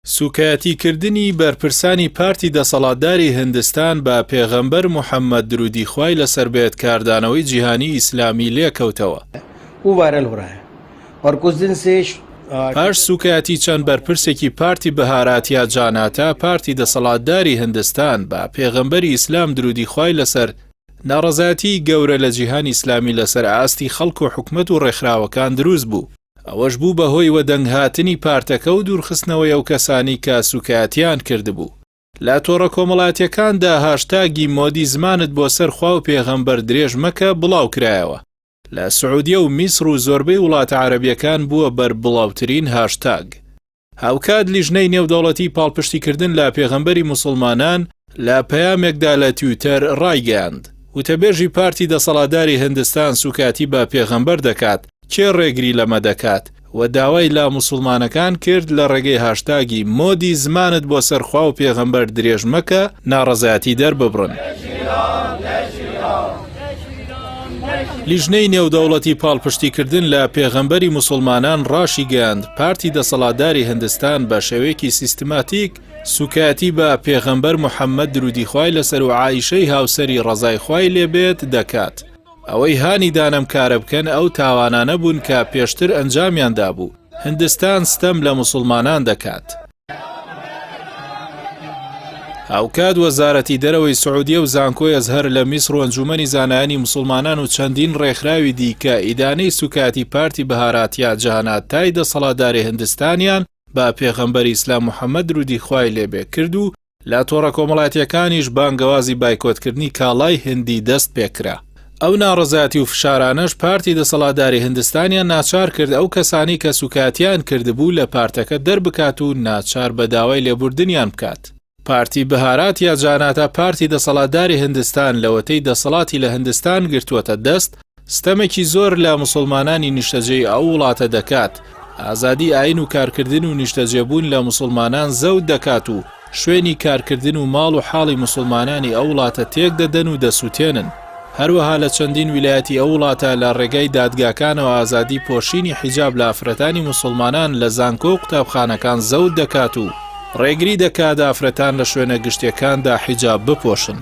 سوکایەتیکردنی بەرپرسانی پارتی دەسەڵاتداری هیندستان بە پێغەمبەر موحەممەد درودی خوای لەسەر بێت کاردانەوەی جیهانی ئیسلامی لێکەوتەوە. پاش سوکایەتی چەند بەرپرسێکی پارتی بەهاراتیا جاناتا پارتی دەسەڵاتداری هیندستان بە پێغەمبەری ئیسلام درودی خوای لەسەر ناڕەزایەتی گەورە لە جیهانی ئیسلامی لەسەر ئاستی خەڵک و حکومەت و ڕێکخراوەکان دروست بوو. ئەوەش بوو بەهۆی وەدەنگهاتنی پارتەکە و دوورخستنەوەی ئەو کەسانی کە سوکایەتیان کردبوو. لە تۆڕە کۆمەڵایەتیەکاندا هاشتاگی مۆدی زمانت بۆ سەر خوا و پێغەمبەر درێژ مەکە بڵاو کرایەوە. لە سعودیە و میسر و زۆربەی وڵاتە عەرەبیەکان بووە بەر بڵاوترین هاشتاگ. هاوکات لیژنەی نێودەوڵەتی پاڵپشتیکردن لە پێغەمبەری موسڵمانان لە پەیامێکدا لە تویتەر ڕایگەیاند. وتەبێژی پارتی دەسەڵاتداری هیندستان سوکاتی بە پێغەمبەر دەکات کێ ڕێگری لەمە دەکات و داوای لە موسڵمانەکان کرد لە ڕێگەی هاشتاگی مۆدی زمانت بۆ سەرخوا و پێغەمبەر درێژ مەکە ناڕەزایەتی دەرببڕن. لیژنەی نێودەوڵەتی پاڵپشتیکردن لە پێغەمبەری موسڵمانان ڕاشی گەیاند پارتی دەسەڵاتداری هیندستان بە شێوەیەکی سیستماتیک سوکاتی بە پێغەمبەر موحەممەد درودی خوای لەسەر و عایشەی هاوسەری ڕەزای خوای لێبێت دەکات. ئەوەی هانی دانم کارە بکەن ئەو تاوانانە بوون کە پێشتر ئەنجامیاندا بوو. هیندستان ستەم لە موسڵمانان دەکات. هاوکات وەزارەتی دەرەوەی سعودیە و زانکۆی ئەزهەر لە میسر و ئەنجومەنی زانایانی موسڵمانان و چەندین ڕێکخراوی دیکە ئیدانەی سوکاتی پارتی بەهاراتیا جەهاناتای دەسەڵاتداری هیندستانیان بە پێغەمبەری ئیسلام موحەممەد درودی خوای لێبێ کرد و لە تۆڕە کۆمەڵایەتیەکانیش بانگەوازی بایکۆتکردنی کاڵای هندی دەست پێکرا. ئەو ناڕەزایەتی و فشارانەش پارتی دەسەڵاتداری هیندستانیان ناچار کرد ئەو کەسانی کە سوکاتیان کردبوو لە پارتەکە دەربکات و ناچار بە داوای لێبوردنیان بکات. پارتی بەهارات یا جاناتە پارتی دەسەڵاتداری هیندستان لەوەتەی دەسەڵاتی لە هیندستان گرتووەتە دەست ستەمێکی زۆر لە موسڵمانانی نیشتەجێی ئەو وڵاتە دەکات. ئازادی ئاین و کارکردن و نیشتەجێبوون لە موسڵمانان زەوت دەکات و شوێنی کارکردن و ماڵ و حاڵی موسڵمانانی ئەو وڵاتە تێک دەدەن و دەسووتێنن. هەروەها لە چەندین ویلایەتی ئەو وڵاتە لە ڕێگەی دادگاکانەوە ئازادی پۆشینی حیجاب لە ئافرەتانی موسڵمانان لە زانکۆ و قوتابخانەکان زەوت دەکات و ڕێگری دەکات ئافرەتان لە شوێنە گشتیەکاندا حیجاب بپۆشن.